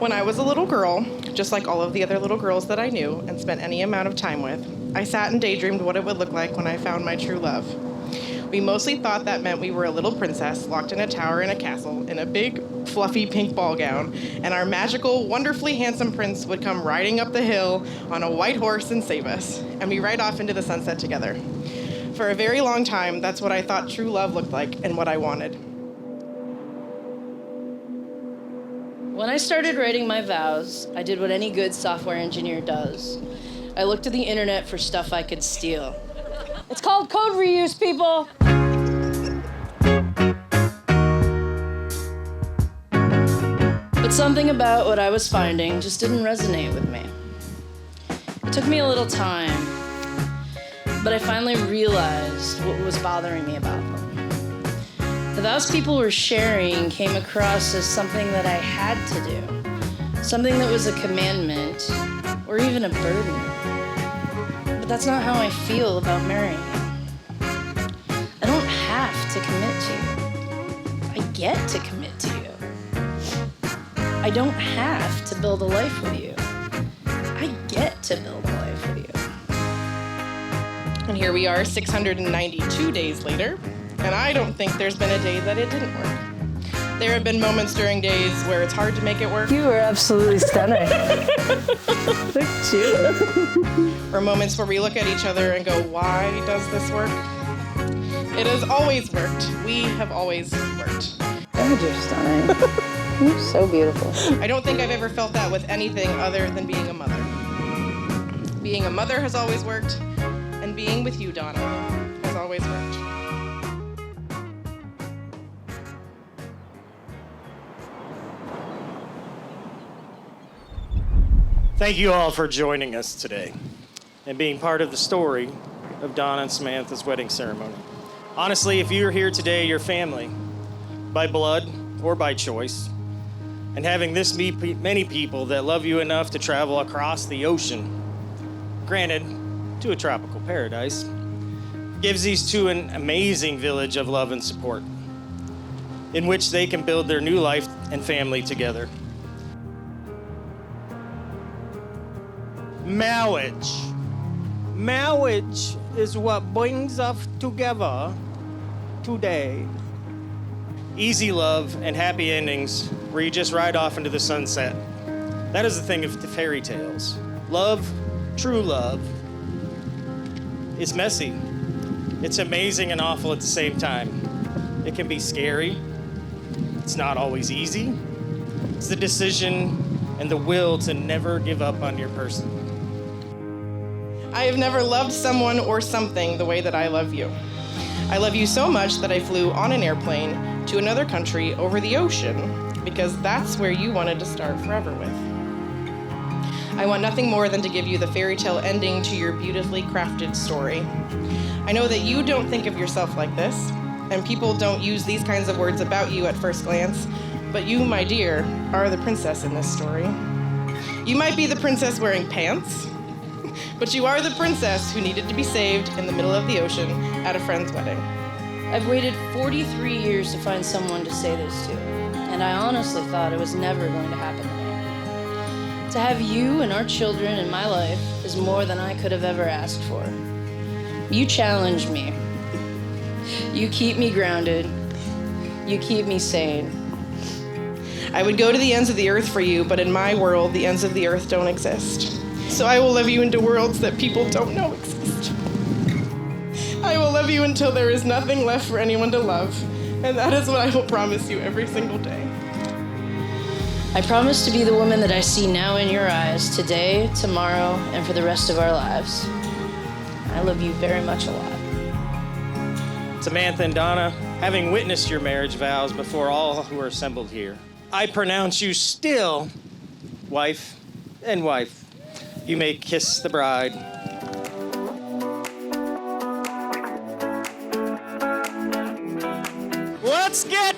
When I was a little girl, just like all of the other little girls that I knew and spent any amount of time with, I sat and daydreamed what it would look like when I found my true love. We mostly thought that meant we were a little princess locked in a tower in a castle in a big, fluffy pink ball gown, and our magical, wonderfully handsome prince would come riding up the hill on a white horse and save us, and we ride off into the sunset together. For a very long time, that's what I thought true love looked like and what I wanted. When I started writing my vows, I did what any good software engineer does. I looked at the internet for stuff I could steal. It's called code reuse, people. But something about what I was finding just didn't resonate with me. It took me a little time, but I finally realized what was bothering me about them. The vows people were sharing came across as something that I had to do, something that was a commandment or even a burden. But that's not how I feel about marrying you. I don't have to commit to you. I get to commit to you. I don't have to build a life with you. I get to build a life with you. And here we are 692 days later, and I don't think there's been a day that it didn't work. There have been moments during days where it's hard to make it work. You are absolutely stunning. Look at you. Or moments where we look at each other and go, why does this work? It has always worked. We have always worked. God, you're stunning. You're so beautiful. I don't think I've ever felt that with anything other than being a mother. Being a mother has always worked, and being with you, Donna, has always worked. Thank you all for joining us today and being part of the story of Donna and Samantha's wedding ceremony. Honestly, if you're here today, you're family, by blood or by choice, and having this many people that love you enough to travel across the ocean, granted, to a tropical paradise, gives these two an amazing village of love and support in which they can build their new life and family together. Marriage. Marriage is what brings us together today. Easy love and happy endings where you just ride off into the sunset. That is the thing of the fairy tales. Love, true love, is messy. It's amazing and awful at the same time. It can be scary. It's not always easy. It's the decision and the will to never give up on your person. I have never loved someone or something the way that I love you. I love you so much that I flew on an airplane to another country over the ocean because that's where you wanted to start forever with. I want nothing more than to give you the fairy tale ending to your beautifully crafted story. I know that you don't think of yourself like this, and people don't use these kinds of words about you at first glance, but you, my dear, are the princess in this story. You might be the princess wearing pants, but you are the princess who needed to be saved in the middle of the ocean at a friend's wedding. I've waited 43 years to find someone to say this to, and I honestly thought it was never going to happen to me. To have you and our children in my life is more than I could have ever asked for. You challenge me. You keep me grounded. You keep me sane. I would go to the ends of the earth for you, but in my world, the ends of the earth don't exist. So I will love you into worlds that people don't know exist. I will love you until there is nothing left for anyone to love, and that is what I will promise you every single day. I promise to be the woman that I see now in your eyes, today, tomorrow, and for the rest of our lives. I love you very much a lot. Samantha and Donna, having witnessed your marriage vows before all who are assembled here, I pronounce you still wife and wife. You may kiss the bride. Let's get